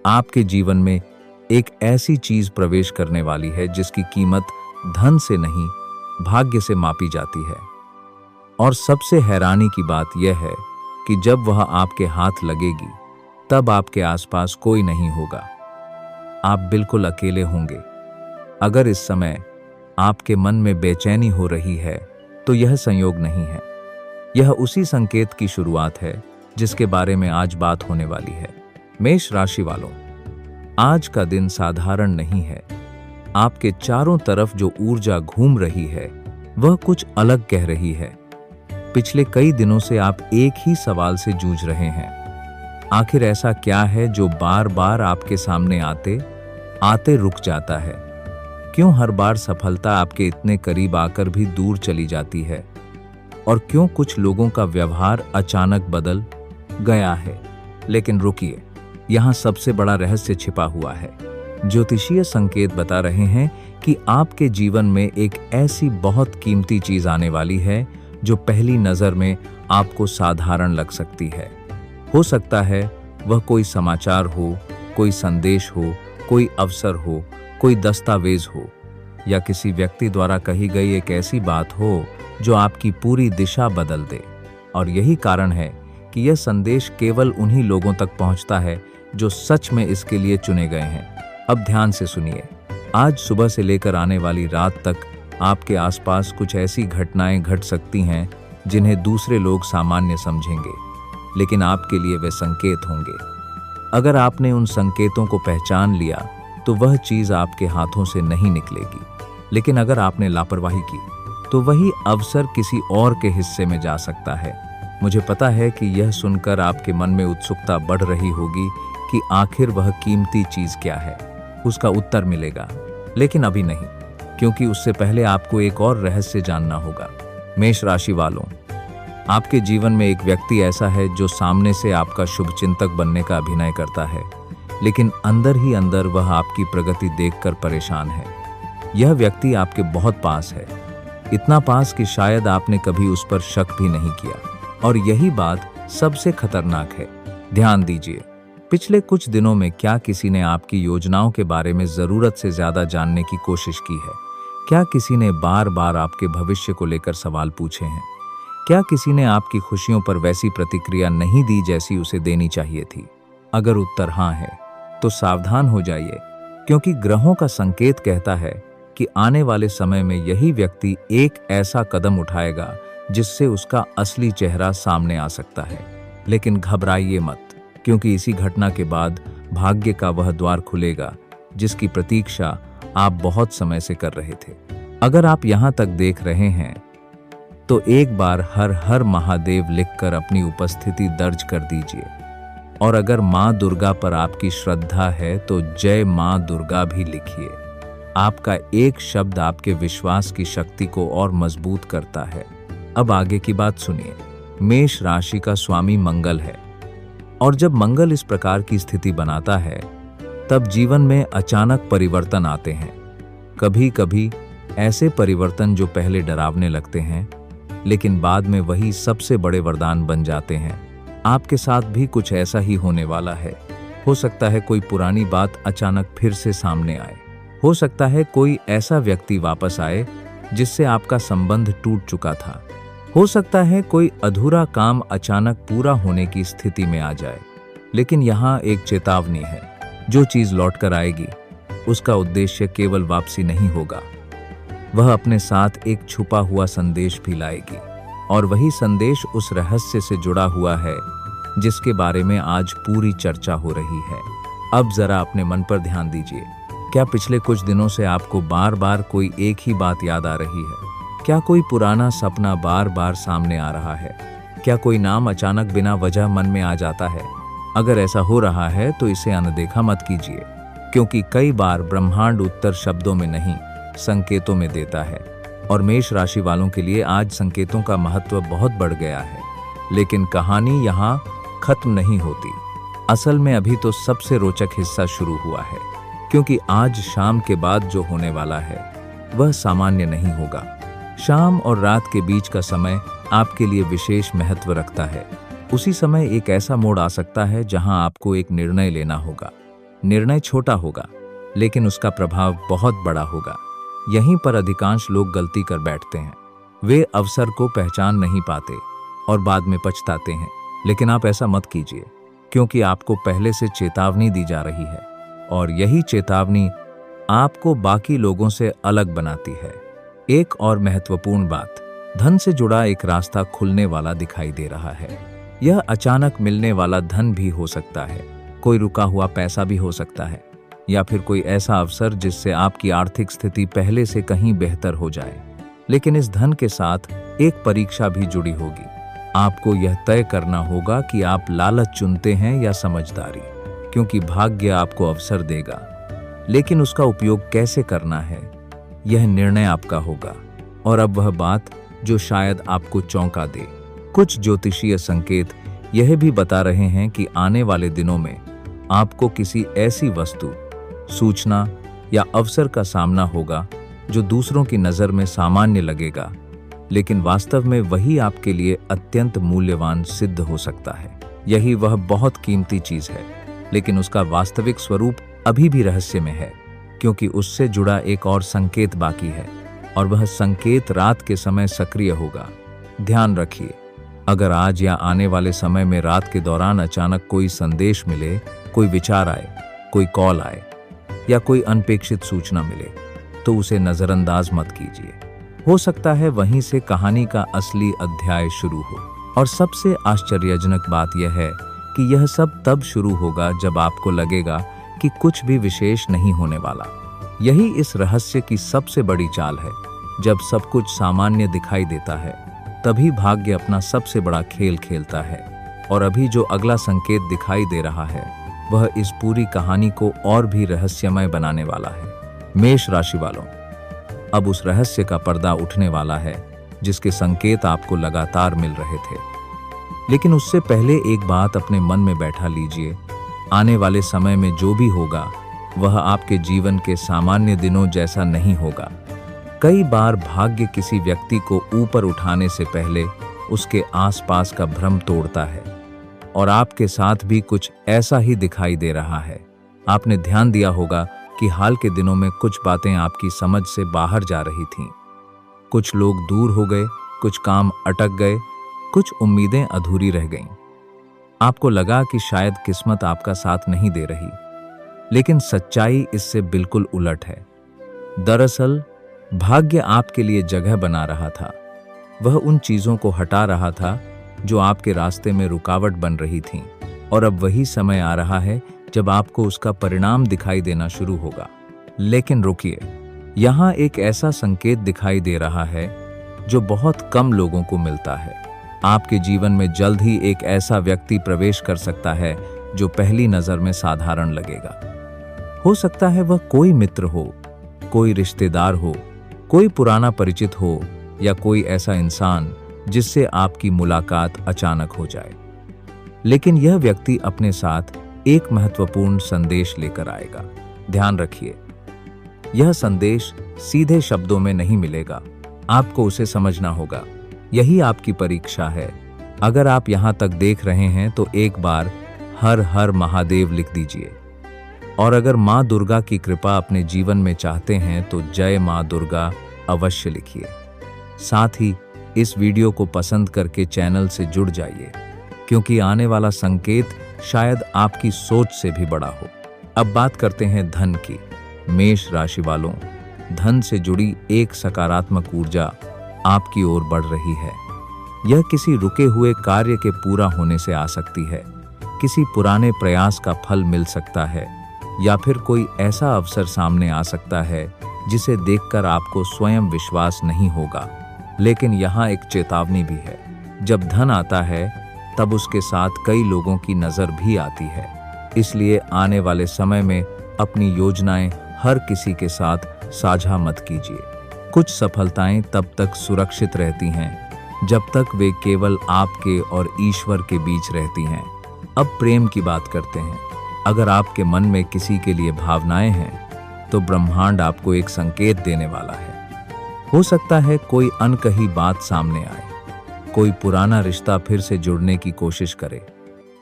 आपके जीवन में एक ऐसी चीज प्रवेश करने वाली है जिसकी कीमत धन से नहीं, भाग्य से मापी जाती है। और सबसे हैरानी की बात यह है कि जब वह आपके हाथ लगेगी, तब आपके आसपास कोई नहीं होगा। आप बिल्कुल अकेले होंगे। अगर इस समय आपके मन में बेचैनी हो रही है, तो यह संयोग नहीं है। यह उसी संकेत की शुरुआत है जिसके बारे में आज बात होने वाली है। मेष राशि वालों, आज का दिन साधारण नहीं है। आपके चारों तरफ जो ऊर्जा घूम रही है, वह कुछ अलग कह रही है। पिछले कई दिनों से आप एक ही सवाल से जूझ रहे हैं। आखिर ऐसा क्या है जो बार बार आपके सामने आते आते रुक जाता है? क्यों हर बार सफलता आपके इतने करीब आकर भी दूर चली जाती है? और क्यों कुछ लोगों का व्यवहार अचानक बदल गया है? लेकिन रुकिए, यहाँ सबसे बड़ा रहस्य छिपा हुआ है। ज्योतिषीय संकेत बता रहे हैं कि आपके जीवन में एक ऐसी बहुत कीमती चीज आने वाली है जो पहली नजर में आपको साधारण लग सकती है। हो सकता है वह कोई समाचार हो, कोई संदेश हो, कोई अवसर हो, कोई दस्तावेज हो, या किसी व्यक्ति द्वारा कही गई एक ऐसी बात हो जो आपकी पूरी दिशा बदल दे। और यही कारण है कि यह संदेश केवल उन्हीं लोगों तक पहुंचता है जो सच में इसके लिए चुने गए हैं। अब ध्यान से सुनिए। आज सुबह से लेकर आने वाली रात तक आपके आसपास कुछ ऐसी घटनाएं घट सकती हैं जिन्हें दूसरे लोग सामान्य समझेंगे, लेकिन आपके लिए वे संकेत होंगे। अगर आपने उन संकेतों को पहचान लिया तो वह चीज आपके हाथों से नहीं निकलेगी, लेकिन अगर आपने लापरवाही की तो वही अवसर किसी और के हिस्से में जा सकता है। मुझे पता है कि यह सुनकर आपके मन में उत्सुकता बढ़ रही होगी कि आखिर वह कीमती चीज क्या है। उसका उत्तर मिलेगा, लेकिन अभी नहीं, क्योंकि उससे पहले आपको एक और रहस्य जानना होगा। मेष राशि वालों, आपके जीवन में एक व्यक्ति ऐसा है जो सामने से आपका शुभचिंतक बनने का अभिनय करता है, लेकिन अंदर ही अंदर वह आपकी प्रगति देखकर परेशान है। यह व्यक्ति आपके बहुत पास है, इतना पास कि शायद आपने कभी उस पर शक भी नहीं किया। और यही बात सबसे खतरनाक है। ध्यान दीजिए, पिछले कुछ दिनों में क्या किसी ने आपकी योजनाओं के बारे में जरूरत से ज्यादा जानने की कोशिश की है? क्या किसी ने बार बार आपके भविष्य को लेकर सवाल पूछे हैं? क्या किसी ने आपकी खुशियों पर वैसी प्रतिक्रिया नहीं दी जैसी उसे देनी चाहिए थी? अगर उत्तर हाँ है, तो सावधान हो जाइए, क्योंकि ग्रहों का संकेत कहता है कि आने वाले समय में यही व्यक्ति एक ऐसा कदम उठाएगा जिससे उसका असली चेहरा सामने आ सकता है। लेकिन घबराइए मत, क्योंकि इसी घटना के बाद भाग्य का वह द्वार खुलेगा जिसकी प्रतीक्षा आप बहुत समय से कर रहे थे। अगर आप यहाँ तक देख रहे हैं तो एक बार हर हर महादेव लिखकर अपनी उपस्थिति दर्ज कर दीजिए। और अगर माँ दुर्गा पर आपकी श्रद्धा है तो जय माँ दुर्गा भी लिखिए। आपका एक शब्द आपके विश्वास की शक्ति को और मजबूत करता है। अब आगे की बात सुनिए। मेष राशि का स्वामी मंगल है, और जब मंगल इस प्रकार की स्थिति बनाता है, तब जीवन में अचानक परिवर्तन आते हैं। कभी कभी ऐसे परिवर्तन जो पहले डरावने लगते हैं, लेकिन बाद में वही सबसे बड़े वरदान बन जाते हैं। आपके साथ भी कुछ ऐसा ही होने वाला है। हो सकता है कोई पुरानी बात अचानक फिर से सामने आए। हो सकता है कोई ऐसा व्यक्ति वापस आए जिससे आपका संबंध टूट चुका था। हो सकता है कोई अधूरा काम अचानक पूरा होने की स्थिति में आ जाए। लेकिन यहाँ एक चेतावनी है, जो चीज लौट कर आएगी उसका उद्देश्य केवल वापसी नहीं होगा, वह अपने साथ एक छुपा हुआ संदेश भी लाएगी। और वही संदेश उस रहस्य से जुड़ा हुआ है जिसके बारे में आज पूरी चर्चा हो रही है। अब जरा अपने मन पर ध्यान दीजिए। क्या पिछले कुछ दिनों से आपको बार बार कोई एक ही बात याद आ रही है? क्या कोई पुराना सपना बार बार सामने आ रहा है? क्या कोई नाम अचानक बिना वजह मन में आ जाता है? अगर ऐसा हो रहा है तो इसे अनदेखा मत कीजिए, क्योंकि कई बार ब्रह्मांड उत्तर शब्दों में नहीं, संकेतों में देता है। और मेष राशि वालों के लिए आज संकेतों का महत्व बहुत बढ़ गया है। लेकिन कहानी यहाँ खत्म नहीं होती। असल में अभी तो सबसे रोचक हिस्सा शुरू हुआ है, क्योंकि आज शाम के बाद जो होने वाला है वह सामान्य नहीं होगा। शाम और रात के बीच का समय आपके लिए विशेष महत्व रखता है। उसी समय एक ऐसा मोड़ आ सकता है जहां आपको एक निर्णय लेना होगा। निर्णय छोटा होगा, लेकिन उसका प्रभाव बहुत बड़ा होगा। यहीं पर अधिकांश लोग गलती कर बैठते हैं। वे अवसर को पहचान नहीं पाते और बाद में पछताते हैं। लेकिन आप ऐसा मत कीजिए, क्योंकि आपको पहले से चेतावनी दी जा रही है, और यही चेतावनी आपको बाकी लोगों से अलग बनाती है। एक और महत्वपूर्ण बात, धन से जुड़ा एक रास्ता खुलने वाला दिखाई दे रहा है। यह अचानक मिलने वाला धन भी हो सकता है, कोई रुका हुआ पैसा भी हो सकता है, या फिर कोई ऐसा अवसर जिससे आपकी आर्थिक स्थिति पहले से कहीं बेहतर हो जाए। लेकिन इस धन के साथ एक परीक्षा भी जुड़ी होगी। आपको यह तय करना होगा कि आप लालच चुनते हैं या समझदारी, क्योंकि भाग्य आपको अवसर देगा, लेकिन उसका उपयोग कैसे करना है, यह निर्णय आपका होगा। और अब वह बात जो शायद आपको चौंका दे। कुछ ज्योतिषीय संकेत यह भी बता रहे हैं कि आने वाले दिनों में आपको किसी ऐसी वस्तु, सूचना या अवसर का सामना होगा जो दूसरों की नज़र में सामान्य लगेगा, लेकिन वास्तव में वही आपके लिए अत्यंत मूल्यवान सिद्ध हो सकता है। यही वह बहुत कीमती चीज है, लेकिन उसका वास्तविक स्वरूप अभी भी रहस्य में है, क्योंकि उससे जुड़ा एक और संकेत बाकी है, और वह संकेत रात के समय सक्रिय होगा। ध्यान रखिए, अगर आज या आने वाले समय में रात के दौरान अचानक कोई संदेश मिले, कोई विचार आए, कोई कॉल आए या कोई अनपेक्षित सूचना मिले, तो उसे नजरअंदाज मत कीजिए। हो सकता है वहीं से कहानी का असली अध्याय शुरू हो। और सबसे आश्चर्यजनक बात यह है कि यह सब तब शुरू होगा जब आपको लगेगा कि कुछ भी विशेष नहीं होने वाला। यही इस रहस्य की सबसे बड़ी चाल है। जब सब कुछ सामान्य दिखाई देता है, तभी भाग्य अपना सबसे बड़ा खेल खेलता है। और अभी जो अगला संकेत दिखाई दे रहा है, वह इस पूरी कहानी को और भी रहस्यमय बनाने वाला है। मेष राशि वालों, अब उस रहस्य का पर्दा उठने वाला है जिसके संकेत आपको लगातार मिल रहे थे। लेकिन उससे पहले एक बात अपने मन में बैठा लीजिए, आने वाले समय में जो भी होगा वह आपके जीवन के सामान्य दिनों जैसा नहीं होगा। कई बार भाग्य किसी व्यक्ति को ऊपर उठाने से पहले उसके आसपास का भ्रम तोड़ता है, और आपके साथ भी कुछ ऐसा ही दिखाई दे रहा है। आपने ध्यान दिया होगा कि हाल के दिनों में कुछ बातें आपकी समझ से बाहर जा रही थीं। कुछ लोग दूर हो गए, कुछ काम अटक गए, कुछ उम्मीदें अधूरी रह गईं। आपको लगा कि शायद किस्मत आपका साथ नहीं दे रही, लेकिन सच्चाई इससे बिल्कुल उलट है। दरअसल भाग्य आपके लिए जगह बना रहा था। वह उन चीजों को हटा रहा था जो आपके रास्ते में रुकावट बन रही थीं, और अब वही समय आ रहा है जब आपको उसका परिणाम दिखाई देना शुरू होगा। लेकिन रुकिए, यहाँ एक ऐसा संकेत दिखाई दे रहा है जो बहुत कम लोगों को मिलता है। आपके जीवन में जल्द ही एक ऐसा व्यक्ति प्रवेश कर सकता है जो पहली नजर में साधारण लगेगा। हो सकता है वह कोई मित्र हो, कोई रिश्तेदार हो, कोई पुराना परिचित हो, या कोई ऐसा इंसान जिससे आपकी मुलाकात अचानक हो जाए। लेकिन यह व्यक्ति अपने साथ एक महत्वपूर्ण संदेश लेकर आएगा। ध्यान रखिए, यह संदेश सीधे शब्दों में नहीं मिलेगा, आपको उसे समझना होगा। यही आपकी परीक्षा है। अगर आप यहां तक देख रहे हैं तो एक बार हर हर महादेव लिख दीजिए। और अगर माँ दुर्गा की कृपा अपने जीवन में चाहते हैं तो जय माँ दुर्गा अवश्य लिखिए। साथ ही इस वीडियो को पसंद करके चैनल से जुड़ जाइए, क्योंकि आने वाला संकेत शायद आपकी सोच से भी बड़ा हो। अब बात करते हैं धन की। मेष राशि वालों, धन से जुड़ी एक सकारात्मक ऊर्जा आपकी ओर बढ़ रही है। यह किसी रुके हुए कार्य के पूरा होने से आ सकती है, किसी पुराने प्रयास का फल मिल सकता है, या फिर कोई ऐसा अवसर सामने आ सकता है जिसे देखकर आपको स्वयं विश्वास नहीं होगा। लेकिन यहाँ एक चेतावनी भी है। जब धन आता है तब उसके साथ कई लोगों की नजर भी आती है। इसलिए आने वाले समय में अपनी योजनाएं हर किसी के साथ साझा मत कीजिए। कुछ सफलताएं तब तक सुरक्षित रहती हैं जब तक वे केवल आपके और ईश्वर के बीच रहती हैं। अब प्रेम की बात करते हैं। अगर आपके मन में किसी के लिए भावनाएं हैं तो ब्रह्मांड आपको एक संकेत देने वाला है। हो सकता है कोई अनकही बात सामने आए, कोई पुराना रिश्ता फिर से जुड़ने की कोशिश करे,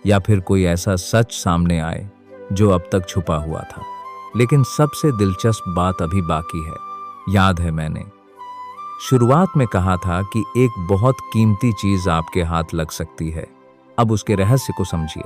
या फिर कोई ऐसा सच सामने आए जो अब तक छुपा हुआ था। लेकिन सबसे दिलचस्प बात अभी बाकी है। याद है मैंने शुरुआत में कहा था कि एक बहुत कीमती चीज आपके हाथ लग सकती है। अब उसके रहस्य को समझिए।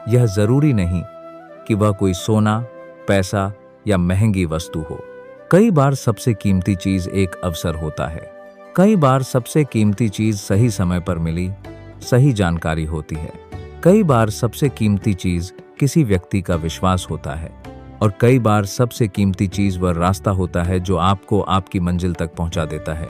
यह जरूरी नहीं कि वह कोई सोना, पैसा या महंगी वस्तु हो। कई बार सबसे कीमती चीज एक अवसर होता है। कई बार सबसे कीमती चीज सही समय पर मिली, सही जानकारी होती है। कई बार सबसे कीमती चीज किसी व्यक्ति का विश्वास होता है। और कई बार सबसे कीमती चीज वह रास्ता होता है जो आपको आपकी मंजिल तक पहुंचा देता है।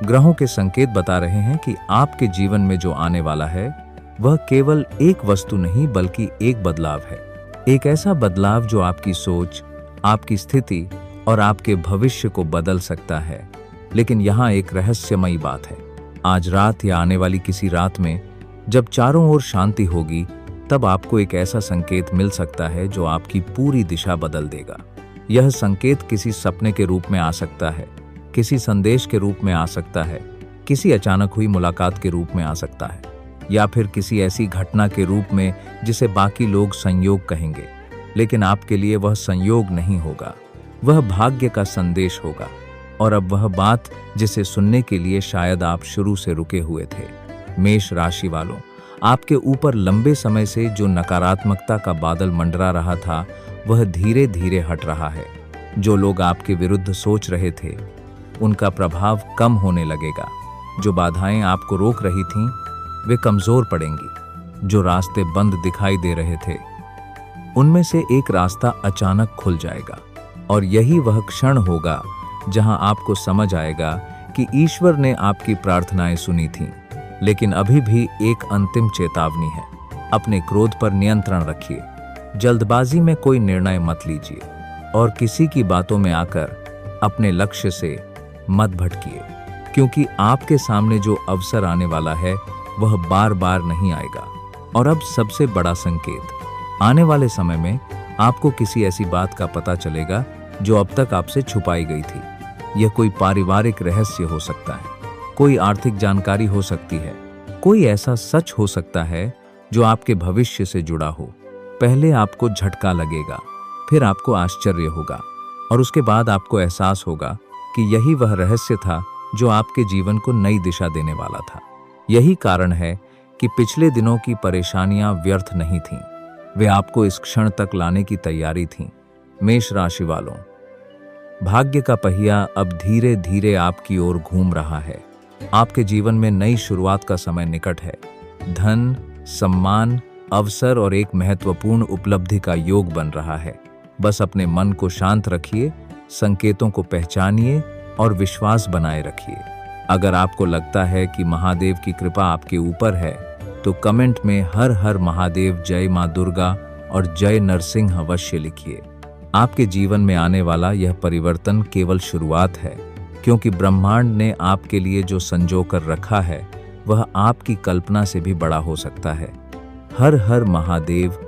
ग्रहों के संकेत बता रहे हैं कि आपके जीवन में जो आने वाला है वह केवल एक वस्तु नहीं बल्कि एक बदलाव है। एक ऐसा बदलाव जो आपकी सोच, आपकी स्थिति और आपके भविष्य को बदल सकता है। लेकिन यहाँ एक रहस्यमयी बात है। आज रात या आने वाली किसी रात में जब चारों ओर शांति होगी, तब आपको एक ऐसा संकेत मिल सकता है जो आपकी पूरी दिशा बदल देगा। यह संकेत किसी सपने के रूप में आ सकता है, किसी संदेश के रूप में आ सकता है, किसी अचानक हुई मुलाकात के रूप में आ सकता है, या फिर किसी ऐसी घटना के रूप में जिसे बाकी लोग संयोग कहेंगे। लेकिन आपके लिए वह संयोग नहीं होगा, वह भाग्य का संदेश होगा। और अब वह बात जिसे सुनने के लिए शायद आप शुरू से रुके हुए थे। मेष राशि वालों, आपके ऊपर लंबे समय से जो नकारात्मकता का बादल मंडरा रहा था वह धीरे धीरे हट रहा है। जो लोग आपके विरुद्ध सोच रहे थे उनका प्रभाव कम होने लगेगा। जो बाधाएं आपको रोक रही थीं वे कमजोर पड़ेंगी। जो रास्ते बंद दिखाई दे रहे थे उनमें से एक रास्ता अचानक खुल जाएगा। और यही वह क्षण होगा जहां आपको समझ आएगा कि ईश्वर ने आपकी प्रार्थनाएं सुनी थीं। लेकिन अभी भी एक अंतिम चेतावनी है। अपने क्रोध पर नियंत्रण रखिए। जल्दबाजी में कोई निर्णय मत लीजिए और किसी की बातों में आकर अपने लक्ष्य से मत भटकिए, क्योंकि आपके सामने जो अवसर आने वाला है वह बार बार नहीं आएगा। और अब सबसे बड़ा संकेत, आने वाले समय में आपको किसी ऐसी बात का पता चलेगा जो अब तक आपसे छुपाई गई थी। यह कोई पारिवारिक रहस्य हो सकता है, कोई आर्थिक जानकारी हो सकती है, कोई ऐसा सच हो सकता है जो आपके भविष्य से जुड़ा हो। पहले आपको झटका लगेगा, फिर आपको आश्चर्य होगा और उसके बाद आपको एहसास होगा कि यही वह रहस्य था जो आपके जीवन को नई दिशा देने वाला था। यही कारण है कि पिछले दिनों की परेशानियां व्यर्थ नहीं थीं, वे आपको इस क्षण तक लाने की तैयारी थीं। मेष राशि वालों, भाग्य का पहिया अब धीरे धीरे आपकी ओर घूम रहा है। आपके जीवन में नई शुरुआत का समय निकट है। धन, सम्मान, अवसर और एक महत्वपूर्ण उपलब्धि का योग बन रहा है। बस अपने मन को शांत रखिए, संकेतों को पहचानिए और विश्वास बनाए रखिए। अगर आपको लगता है कि महादेव की कृपा आपके ऊपर है तो कमेंट में हर हर महादेव, जय मां दुर्गा और जय नरसिंह अवश्य लिखिए। आपके जीवन में आने वाला यह परिवर्तन केवल शुरुआत है, क्योंकि ब्रह्मांड ने आपके लिए जो संजो कर रखा है वह आपकी कल्पना से भी बड़ा हो सकता है। हर हर महादेव,